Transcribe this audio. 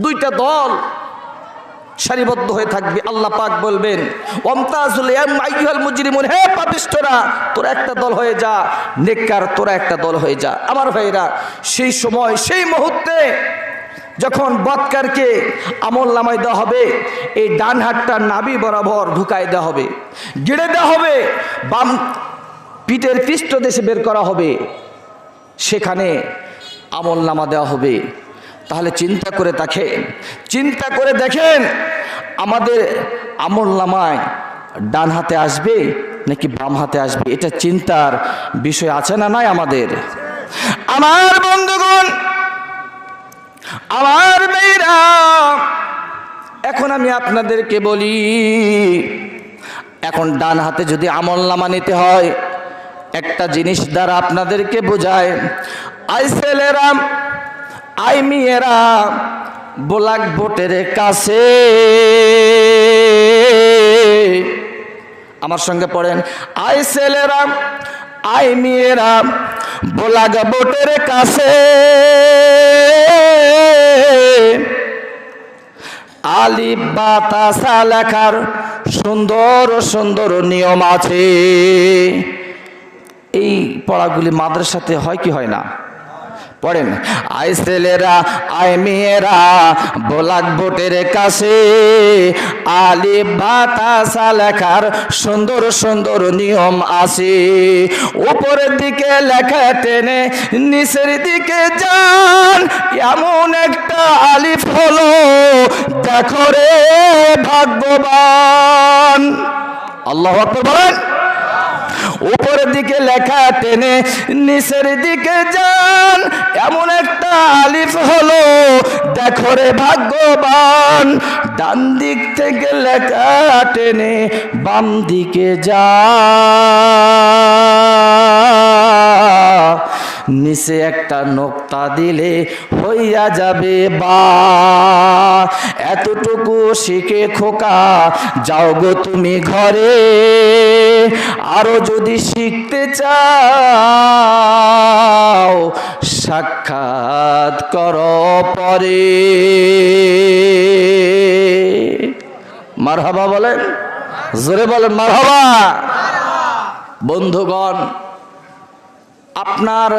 দুইটা দল সারিবদ্ধ হয়ে থাকবে। আল্লাহ পাক বলবেন ওয়ামতাজুল আইয়ুহাল মুজরিমুন, হে পাপিষ্ঠরা তোরা একটা দল হয়ে যা, নেককার তোরা একটা দল হয়ে যা। আমার ভাইরা, সেই সময় সেই মুহূর্তে যখন বদকারকে আমল নামায় দেওয়া হবে, এই ডান হাতটা নাভি বরাবর ঢুকায় দেওয়া হবে, গেড়ে দেওয়া হবে, বাম পিঠের পৃষ্ঠদেশে বের করা হবে, সেখানে আমল নামা দেওয়া হবে। তাহলে চিন্তা করে দেখেন আমাদের আমল নামায় ডান হাতে আসবে নাকি বাম হাতে আসবে, এটা চিন্তার বিষয় আছে না নাই আমাদের? আমার বন্ধুগণ, আমার মেয়েরা, এখন আমি আপনাদেরকে বলি, এখন ডান হাতে যদি আমল নামা নিতে হয়, একটা জিনিস দ্বারা আপনাদেরকে বোঝায়, আই ছেলেরা, আই মেয়েরা, ব্ল্যাক বোর্ডের কাছে আমার সঙ্গে পড়েন, আই ছেলেরা, আই মেয়েরা, ব্ল্যাক বোর্ডের কাছে আলিফ বা তাসা লেখার সুন্দর সুন্দর নিয়ম আছে। এই পড়াগুলি মাদ্রাসাতে হয় কি হয় না? পড়েন, আই ছেলেরা, আই মেয়েরা, ব্ল্যাক বোর্ডের কাছে আলিফ বা তাসা লেখার সুন্দর সুন্দর নিয়ম আছে। উপরের দিকে লেখা টেনে নিচের দিকে যান, এমন একটা আলিফ হলো, দেখো রে ভাগ্যবান। আল্লাহু আকবার বলেন। উপরের দিকে লেখা টেনে নিচের দিকে যান, এমন একটা আলিফ হলো, দেখো রে ভাগ্যবান। ডান দিক থেকে লেখা টেনে বাম দিকে যা, নিচে একটা নোক্তা দিলে হইয়া যাবে বা। এতটুকু শিখে খোকা যাও গো তুমি ঘরে, আরো যদি শিখতে চাও সাক্ষাৎ করো পরে। মারহাবা বলেন, জোরে বলেন মারহাবা। বন্ধুগণ, আপনার